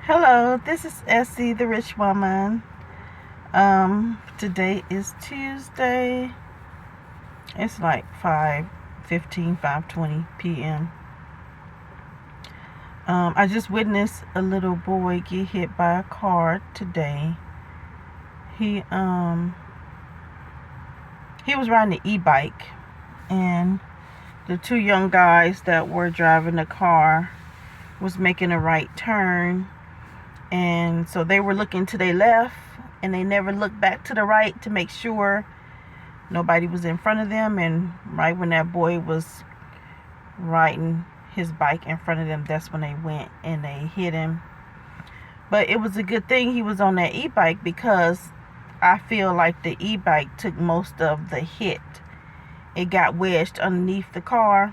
Hello, this is Essie, the Rich Woman. Today is Tuesday. It's like 5:20 p.m. I just witnessed a little boy get hit by a car today. He he was riding an e-bike, and the two young guys that were driving the car was making a right turn, and so they were looking to their left, and they never looked back to the right to make sure nobody was in front of them. And right when that boy was riding his bike in front of them, that's when they went and they hit him. But it was a good thing he was on that e-bike, because I feel like the e-bike took most of the hit. It got wedged underneath the car.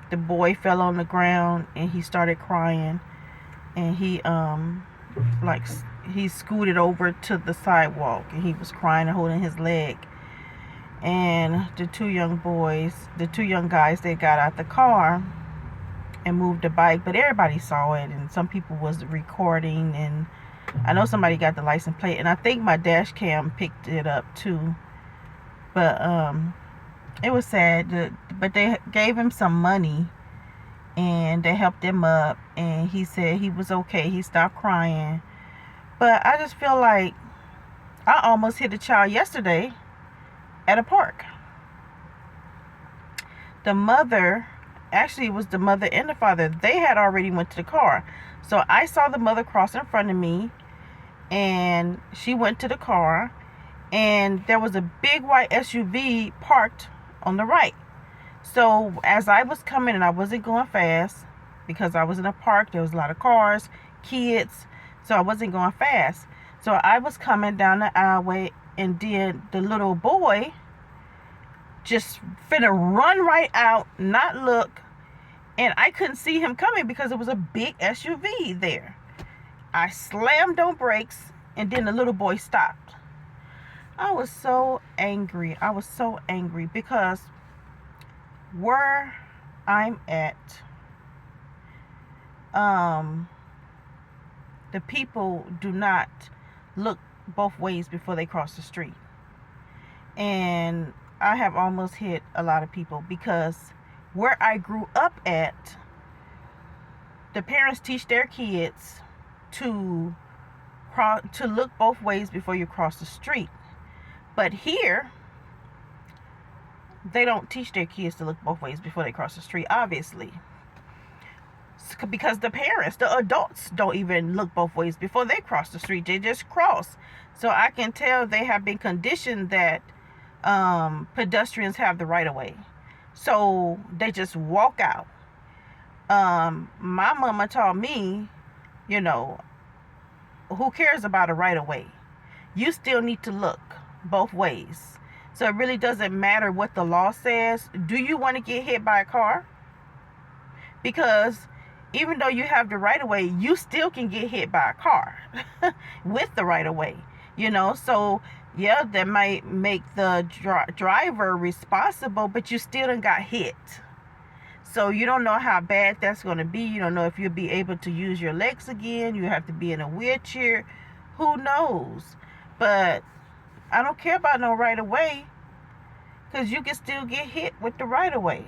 The boy fell on the ground and he started crying, and he scooted over to the sidewalk, and he was crying and holding his leg. And the two young guys, they got out the car and moved the bike, but everybody saw it, and some people was recording, and I know somebody got the license plate, and I think my dash cam picked it up too. But it was sad, but they gave him some money and they helped him up, and he said he was okay. He stopped crying. But I just feel like I almost hit a child yesterday at a park. The mother, actually it was the mother and the father, they had already went to the car. So I saw the mother cross in front of me, and she went to the car, and there was a big white SUV parked on the right. So as I was coming, and I wasn't going fast because I was in a park, there was a lot of cars, kids, so I wasn't going fast. So I was coming down the aisleway, and then the little boy just finna run right out, not look, and I couldn't see him coming because it was a big SUV there. I slammed on brakes, and then the little boy stopped. I was so angry. Because where I'm at, the people do not look both ways before they cross the street. And I have almost hit a lot of people, because where I grew up at, the parents teach their kids to look both ways before you cross the street. But here, they don't teach their kids to look both ways before they cross the street, obviously. Because the parents, the adults, don't even look both ways before they cross the street. They just cross. So I can tell they have been conditioned that pedestrians have the right of way. So they just walk out. My mama taught me, who cares about a right of way? You still need to look both ways. So it really doesn't matter what the law says. Do you want to get hit by a car? Because even though you have the right of way, you still can get hit by a car with the right of way. So yeah, that might make the driver responsible, but you still done got hit. So you don't know how bad that's going to be. You don't know if you'll be able to use your legs again. You have to be in a wheelchair. Who knows? But I don't care about no right of way, because you can still get hit with the right of way.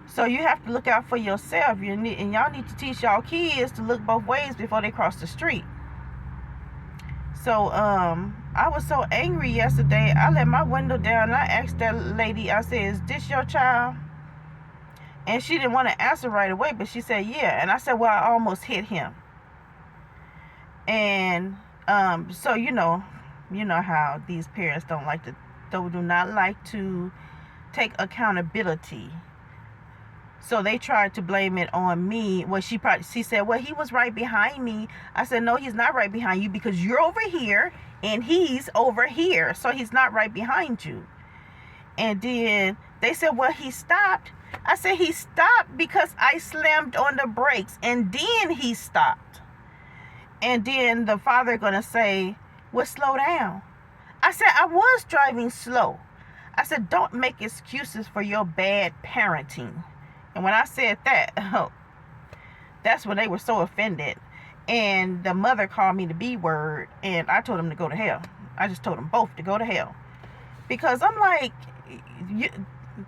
So you have to look out for yourself. And y'all need to teach y'all kids to look both ways before they cross the street. So I was so angry yesterday. I let my window down, and I asked that lady, I said, "Is this your child?" And she didn't want to answer right away, but she said, "Yeah." And I said, "Well, I almost hit him." And so you know how these parents do not like to take accountability. So they tried to blame it on me. Well, she said, "Well, he was right behind me." I said, "No, he's not right behind you, because you're over here and he's over here. So he's not right behind you." And then they said, "Well, he stopped." I said, "He stopped because I slammed on the brakes, and then he stopped." And then the father gonna say, "Well, slow down." I said, "I was driving slow." I said, "Don't make excuses for your bad parenting." And when I said that, that's when they were so offended. And the mother called me the B word, and I told them to go to hell. I just told them both to go to hell. Because I'm like,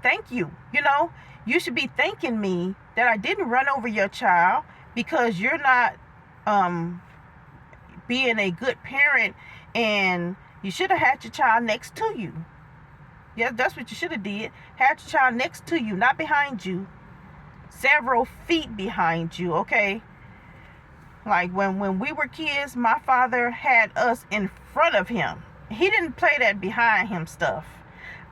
thank you. You should be thanking me that I didn't run over your child, because you're not being a good parent, and you should have had your child next to you. Yeah, that's what you should have did. Had your child next to you, not behind you. Several feet behind you, okay? Like when we were kids, my father had us in front of him. He didn't play that behind him stuff.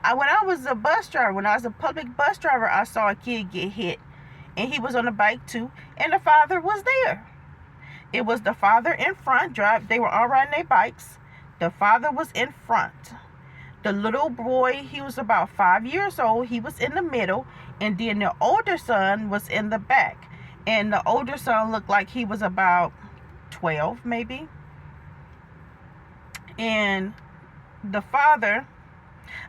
When I was a bus driver, when I was a public bus driver, I saw a kid get hit. And he was on a bike too. And the father was there. It was the father in front. They were all riding their bikes. The father was in front. The little boy, he was about 5 years old. He was in the middle. And then the older son was in the back. And the older son looked like he was about 12 maybe. And the father,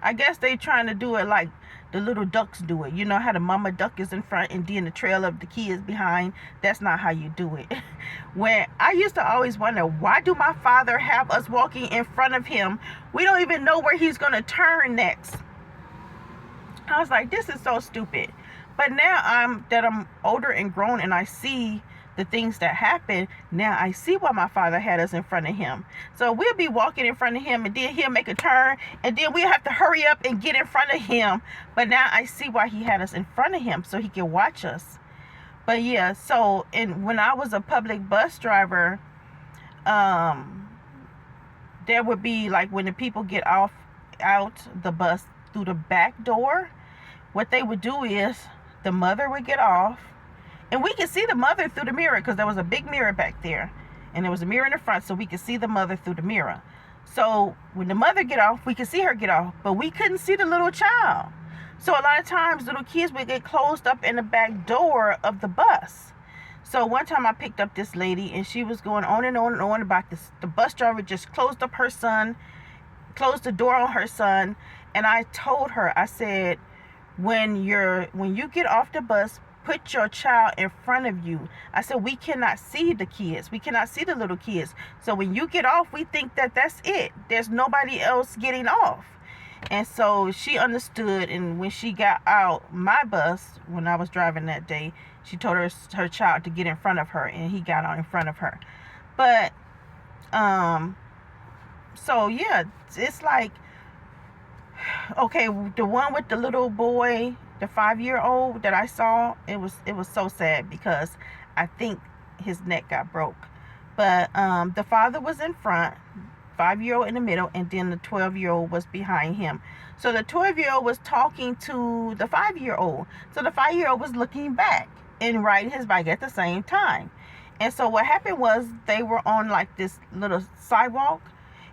I guess they trying to do it like the little ducks do it. You know how the mama duck is in front and then the trail of the kids behind? That's not how you do it. When I used to always wonder, why do my father have us walking in front of him? We don't even know where he's going to turn next. I was like, this is so stupid. But now I'm older and grown, and I see the things that happen. Now I see why my father had us in front of him. So we'll be walking in front of him, and then he'll make a turn, and then we'll have to hurry up and get in front of him. But now I see why he had us in front of him, so he can watch us. But yeah, so when I was a public bus driver, there would be like when the people get out the bus through the back door, what they would do is the mother would get off, and we could see the mother through the mirror, because there was a big mirror back there, and there was a mirror in the front, so we could see the mother through the mirror. So when the mother get off, we could see her get off, but we couldn't see the little child. So a lot of times little kids would get closed up in the back door of the bus. So one time I picked up this lady, and she was going on and on and on about this. The bus driver just closed up her son, closed the door on her son, and I told her, I said, when you get off the bus, put your child in front of you. I said, we cannot see the kids. We cannot see the little kids. So when you get off, we think that that's it. There's nobody else getting off. And so she understood, and when she got out my bus, when I was driving that day, she told her child to get in front of her, and he got out in front of her. But so yeah, it's like, okay, the one with the little boy, the 5-year-old that I saw, it was so sad, because I think his neck got broke. But the father was in front, 5-year-old in the middle, and then the 12-year-old was behind him. So the 12-year-old was talking to the 5-year-old. So the 5-year-old was looking back and riding his bike at the same time. And so what happened was, they were on like this little sidewalk,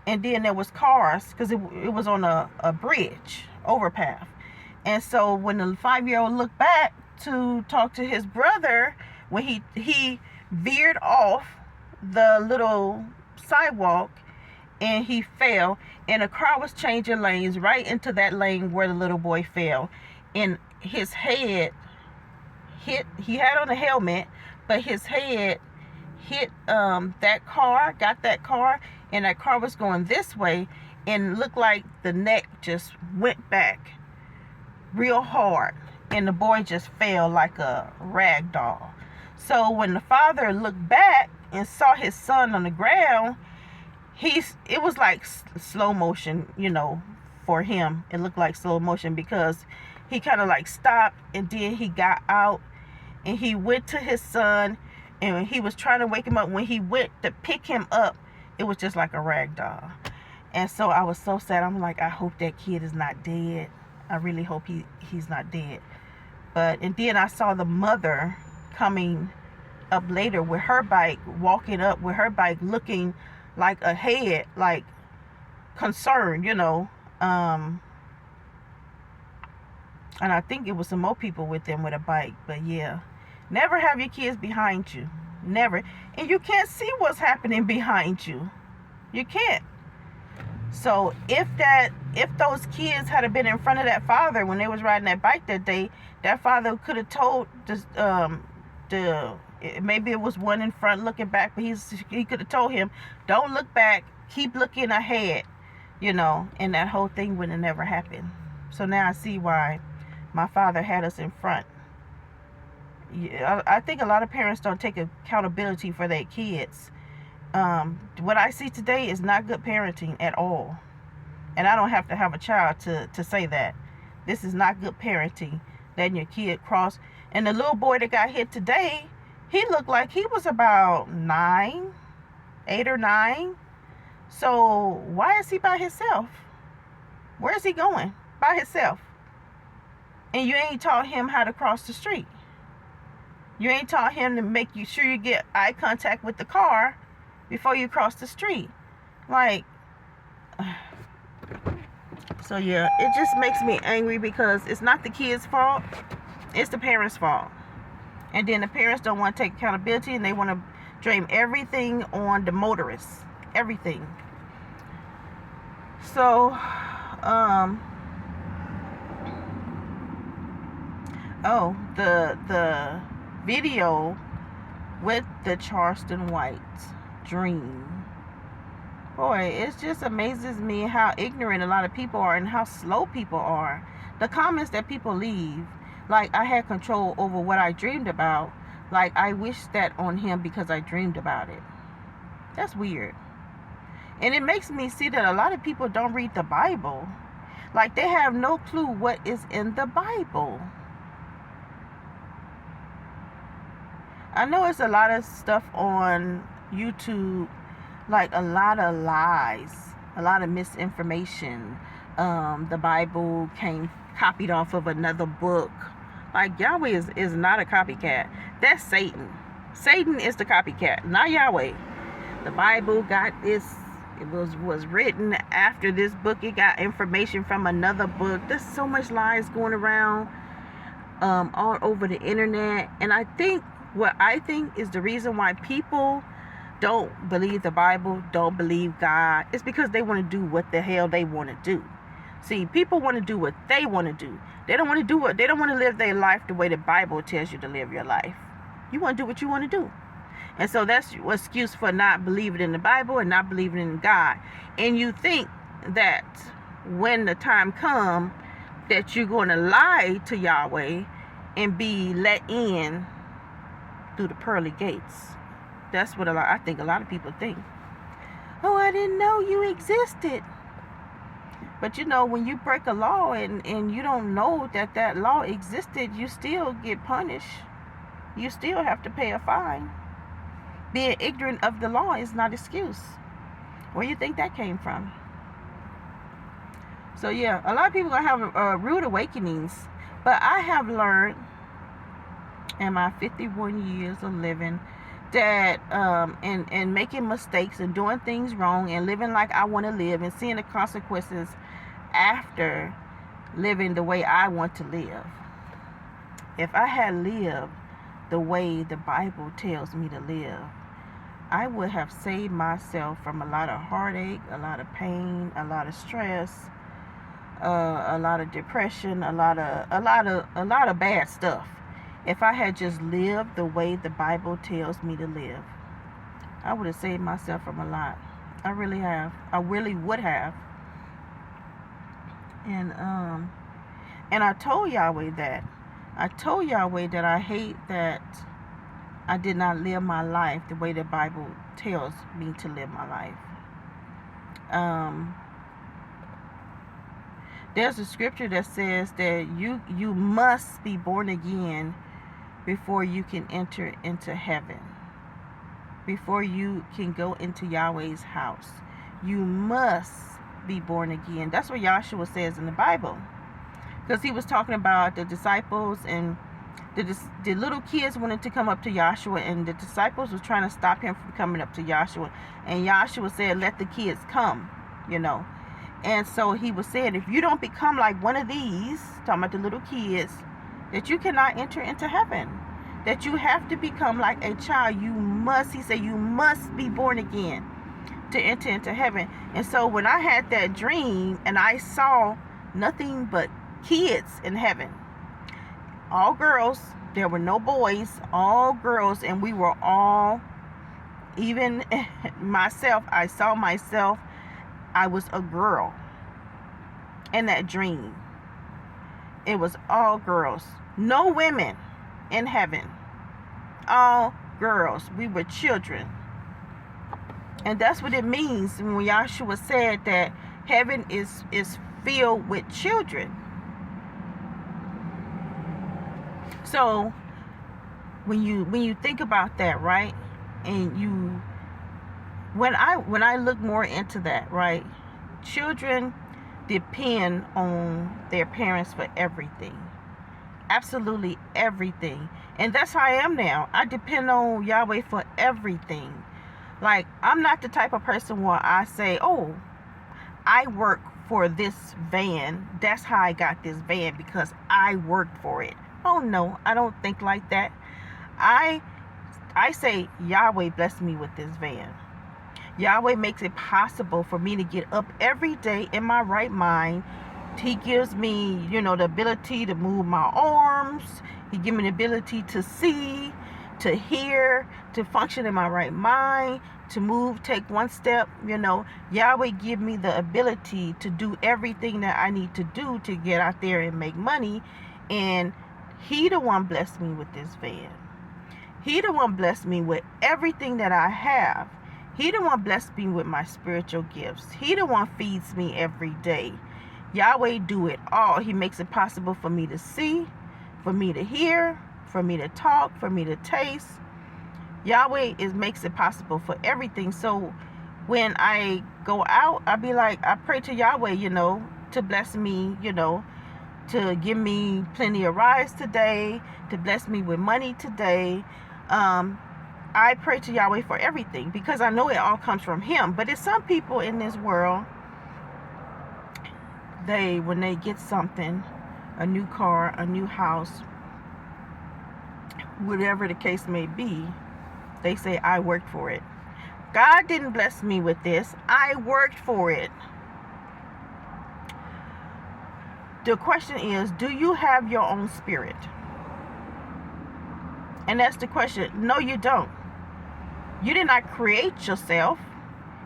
and then there was cars, because it was on a bridge, overpath. And so when the 5-year-old looked back to talk to his brother, when he veered off the little sidewalk, and he fell, and the car was changing lanes right into that lane where the little boy fell. And his head he had on a helmet, but his head hit that car, and that car was going this way, and looked like the neck just went back real hard, and the boy just fell like a rag doll. So when the father looked back and saw his son on the ground, it was like slow motion, for him. It looked like slow motion, because he kind of like stopped, and then he got out, and he went to his son, and he was trying to wake him up. When he went to pick him up, it was just like a rag doll. And so I was so sad. I'm like, I hope that kid is not dead. I really hope he's not dead. And then I saw the mother coming up later with her bike, walking up with her bike, looking like ahead, like concerned, and I think it was some more people with them with a bike. But yeah, never have your kids behind you. Never. And you can't see what's happening behind you. You can't. So if those kids had been in front of that father when they was riding that bike that day, that father could have told the Maybe it was one in front looking back, but he could have told him, don't look back, keep looking ahead, and that whole thing would have never happened. So now I see why my father had us in front. I think a lot of parents don't take accountability for their kids. What I see today is not good parenting at all. And I don't have to have a child to say that. This is not good parenting, letting your kid cross. And the little boy that got hit today, he looked like he was about 8 or 9. So why is he by himself? Where is he going? By himself. And you ain't taught him how to cross the street. You ain't taught him to make sure you get eye contact with the car before you cross the street. So yeah, it just makes me angry because it's not the kid's fault. It's the parents' fault. And then the parents don't want to take accountability, and they want to blame everything on the motorists. Everything. So, the video with the Charleston White dream. Boy, it just amazes me how ignorant a lot of people are and how slow people are. The comments that people leave, like I had control over what I dreamed about, like I wish that on him because I dreamed about it. That's weird. And it makes me see that a lot of people don't read the Bible. Like they have no clue what is in the Bible. I know it's a lot of stuff on YouTube, like a lot of lies, a lot of misinformation. The Bible came copied off of another book. Like Yahweh is not a copycat. That's Satan. Satan is the copycat, not Yahweh. The Bible got this. It was written after this book. It got information from another book. There's so much lies going around all over the internet. And what I think is the reason why people don't believe the Bible, don't believe God, is because they want to do what the hell they want to do. See, people want to do what they want to do. They don't want to live their life the way the Bible tells you to live your life. You want to do what you want to do. And so that's your excuse for not believing in the Bible and not believing in God. And you think that when the time comes that you're going to lie to Yahweh and be let in through the pearly gates. That's what I think a lot of people think. Oh, I didn't know you existed. But when you break a law and you don't know that law existed, you still get punished. You still have to pay a fine. Being ignorant of the law is not an excuse. Where do you think that came from? So yeah, a lot of people are going to have rude awakenings. But I have learned in my 51 years of living that and making mistakes and doing things wrong and living like I want to live and seeing the consequences after living the way I want to live. If I had lived the way the Bible tells me to live, I would have saved myself from a lot of heartache, a lot of pain, a lot of stress, a lot of depression, a lot of bad stuff. If I had just lived the way the Bible tells me to live, I would have saved myself from a lot. I really have. I really would have. And I told Yahweh that. I told Yahweh that I hate that I did not live my life the way the Bible tells me to live my life. There's a scripture that says that you must be born again before you can enter into heaven. Before you can go into Yahweh's house. You must be born again. That's what Yahshua says in the Bible. Because he was talking about the disciples, and the little kids wanted to come up to Yahshua, and the disciples was trying to stop him from coming up to Yahshua. And Yahshua said, let the kids come, And so he was saying, if you don't become like one of these, talking about the little kids, that you cannot enter into heaven. That you have to become like a child. He said, you must be born again to enter into heaven. And so when I had that dream and I saw nothing but kids in heaven, all girls, There were no boys, all girls, and we were all, even myself, I saw myself, I was a girl in that dream. It was all girls, no women in heaven, all girls. We were children. And that's what it means when Yahshua said that heaven is filled with children. So when you think about that, right, and when I look more into that, right, children depend on their parents for everything, absolutely everything. And that's how I am now. I depend on Yahweh for everything. Like, I'm not the type of person where I say, oh, I work for this van, that's how I got this van, because I worked for it. Oh no, I don't think like that. I say Yahweh blessed me with this van. Yahweh makes it possible for me to get up every day in my right mind. He gives me, the ability to move my arms. He gives me the ability to see, to hear, to function in my right mind, to move, take one step. Yahweh give me the ability to do everything that I need to do to get out there and make money. And He the one blessed me with this van. He the one blessed me with everything that I have. He the one blessed me with my spiritual gifts. He the one feeds me every day. Yahweh do it all. He makes it possible for me to see, for me to hear, for me to talk, for me to taste. Yahweh makes it possible for everything. So when I go out, I be like, I pray to Yahweh, to bless me, to give me plenty of rides today, to bless me with money today. I pray to Yahweh for everything because I know it all comes from Him. But it's some people in this world, when they get something, a new car, a new house, whatever the case may be, they say, I worked for it. God didn't bless me with this. I worked for it. The question is, do you have your own spirit? And that's the question. No, you don't. You did not create yourself.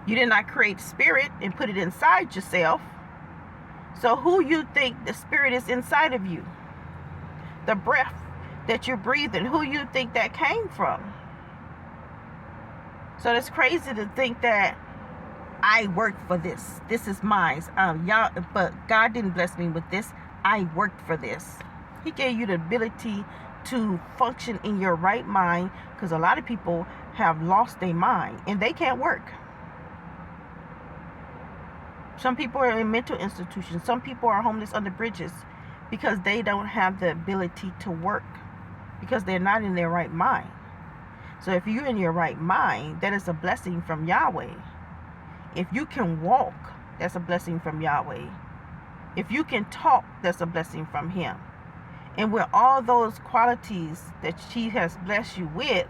You did not create spirit and put it inside yourself. So who you think the spirit is inside of you? The breath that you're breathing, who you think that came from? So it's crazy to think that I worked for this. This is mine. But God didn't bless me with this. I worked for this. He gave you the ability to function in your right mind, because a lot of people have lost their mind and they can't work. Some people are in mental institutions. Some people are homeless under bridges because they don't have the ability to work, because they're not in their right mind. So if you're in your right mind, that is a blessing from Yahweh. If you can walk, that's a blessing from Yahweh. If you can talk, that's a blessing from Him. And with all those qualities that He has blessed you with,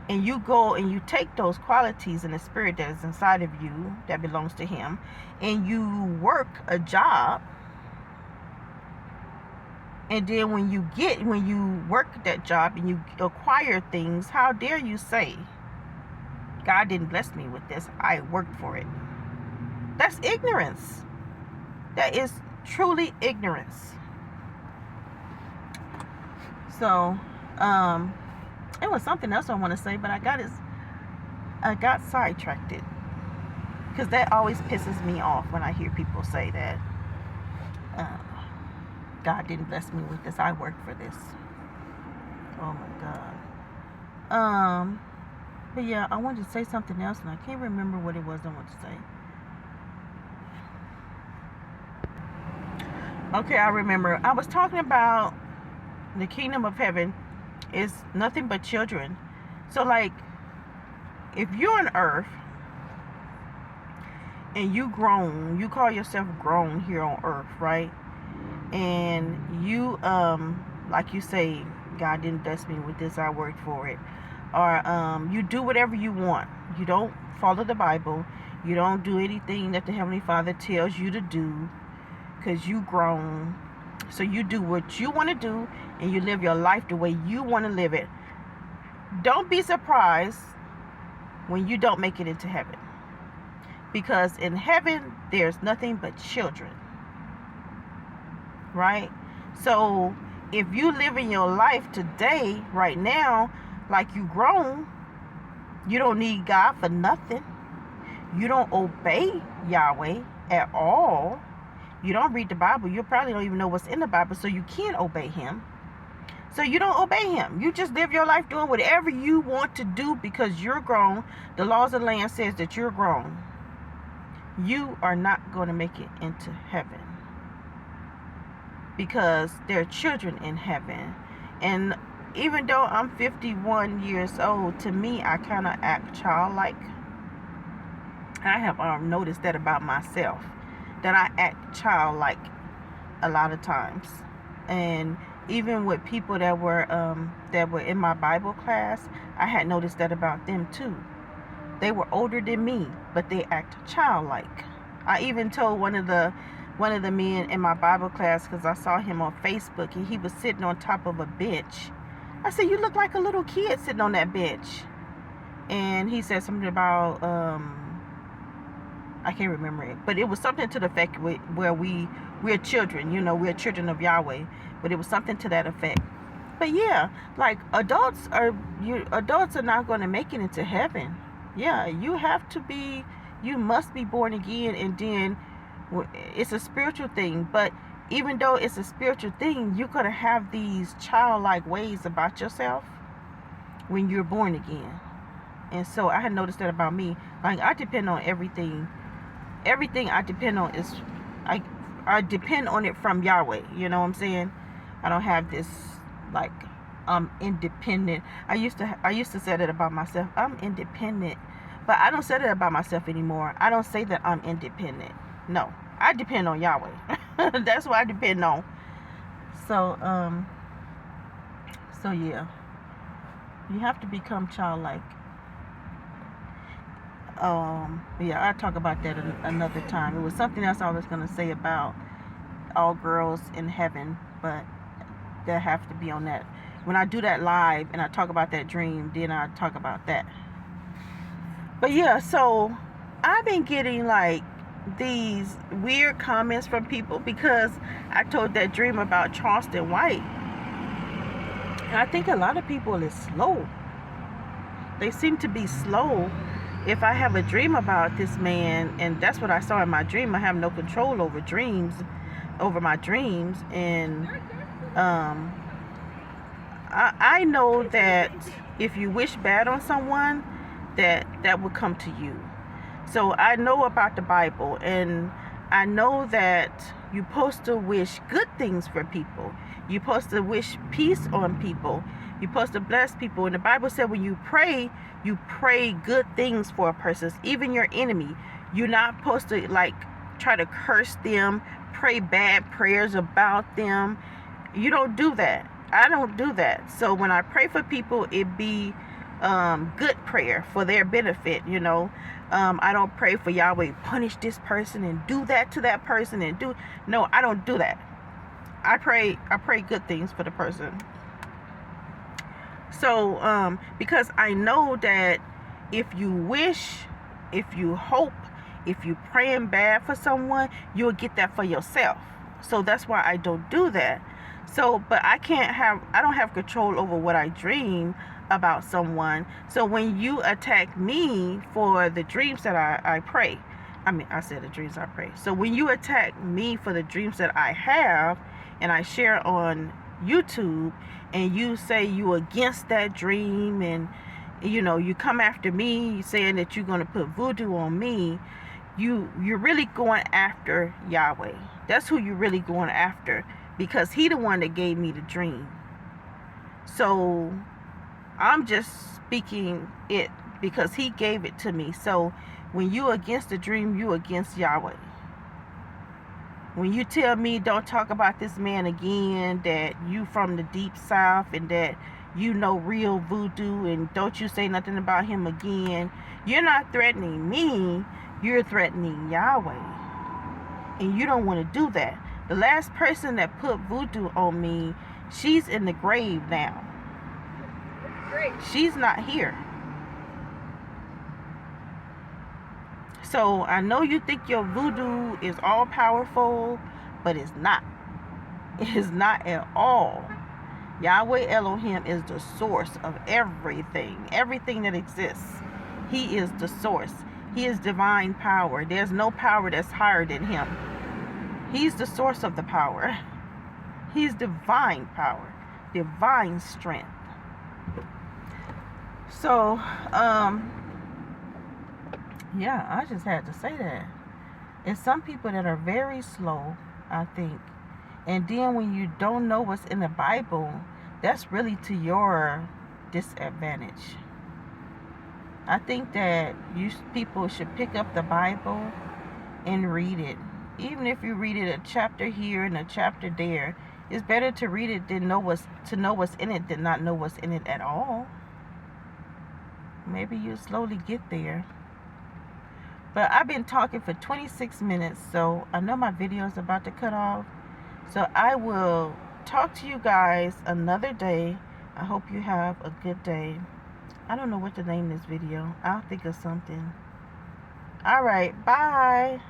and you go and you take those qualities and the spirit that is inside of you that belongs to Him, and you work a job, and then when you work that job and you acquire things, how dare you say, God didn't bless me with this, I worked for it? That's ignorance. That is truly ignorance. So, it was something else I want to say, but I got sidetracked, because that always pisses me off when I hear people say that God didn't bless me with this, I worked for this. Oh my God. But yeah, I wanted to say something else, and I can't remember what it was I wanted to say. Okay, I remember. I was talking about the kingdom of heaven is nothing but children. So like, if you're on earth and you call yourself grown here on earth, right? And you like you say, God didn't bless me with this, I worked for it. Or you do whatever you want. You don't follow the Bible. You don't do anything that the Heavenly Father tells you to do, because you grown. So you do what you want to do, and you live your life the way you want to live it, don't be surprised when you don't make it into heaven. Because in heaven, there's nothing but children. Right? So if you live in your life today, right now, like you grown, you don't need God for nothing. You don't obey Yahweh at all. You don't read the Bible. You probably don't even know what's in the Bible, so you can't obey him. So you don't obey him. You just live your life doing whatever you want to do because you're grown. The laws of the land says that you're grown. You are not going to make it into heaven because there are children in heaven. And even though I'm 51 years old, to me, I kind of act childlike. I have noticed that about myself, that I act childlike a lot of times. And even with people that were in my Bible class, I had noticed that about them too. They were older than me, but they act childlike. I even told one of the men in my Bible class, because I saw him on Facebook and he was sitting on top of a bench. I said, "You look like a little kid sitting on that bench." And he said something about I can't remember it, but it was something to the effect where we're children, we're children of Yahweh, but it was something to that effect. But yeah, like adults are not going to make it into heaven. Yeah, you must be born again, and then it's a spiritual thing. But even though it's a spiritual thing, you're going to have these childlike ways about yourself when you're born again. And so I had noticed that about me. Like, I depend on everything. Everything I depend on is, I depend on it from Yahweh. You know what I'm saying? I don't have this, like, I'm independent. I used to say that about myself. I'm independent. But I don't say that about myself anymore. I don't say that I'm independent. No. I depend on Yahweh. That's what I depend on. So yeah. You have to become childlike. Yeah, I'll talk about that another time. It was something else I was going to say about all girls in heaven, but that have to be on that. When I do that live and I talk about that dream, then I talk about that. But yeah, so I've been getting like these weird comments from people because I told that dream about Charleston White. And I think a lot of people is slow. They seem to be slow. If I have a dream about this man, and that's what I saw in my dream, I have no control over my dreams, and I know that if you wish bad on someone, that will come to you. So I know about the Bible, and I know that you're supposed to wish good things for people. You're supposed to wish peace on people. You're supposed to bless people. And the Bible said when you pray good things for a person, even your enemy. You're not supposed to like try to curse them, pray bad prayers about them. You don't do that. I don't do that. So when I pray for people, it be good prayer for their benefit, I don't pray for Yahweh, punish this person and do that to that person no, I don't do that. I pray good things for the person. So because I know that if you wish, if you hope, if you praying bad for someone, you'll get that for yourself. So that's why I don't do that. So, but I don't have control over what I dream about someone. So when you attack me for the dreams that I pray, I said the dreams I pray. So when you attack me for the dreams that I have and I share on YouTube, and you say you against that dream, and you come after me saying that you're going to put voodoo on me, you're really going after Yahweh. That's who you're really going after, because he the one that gave me the dream. So I'm just speaking it because he gave it to me. So when you against the dream, you against Yahweh. When you tell me don't talk about this man again, that you from the deep south and that real voodoo, and don't you say nothing about him again, you're not threatening me, you're threatening Yahweh. And you don't want to do that. The last person that put voodoo on me, She's in the grave now. She's not here. So I know you think your voodoo is all powerful, but it's not. It is not at all. Yahweh Elohim is the source of everything. Everything that exists. He is the source. He is divine power. There's no power that's higher than him. He's the source of the power. He's divine power. Divine strength. So, yeah, I just had to say that. It's some people that are very slow, I think. And then when you don't know what's in the Bible, that's really to your disadvantage. I think that people should pick up the Bible and read it. Even if you read it a chapter here and a chapter there, it's better to read it than know what's in it than not know what's in it at all. Maybe you'll slowly get there. But I've been talking for 26 minutes, so I know my video is about to cut off. So I will talk to you guys another day. I hope you have a good day. I don't know what to name this video. I'll think of something. Alright, bye.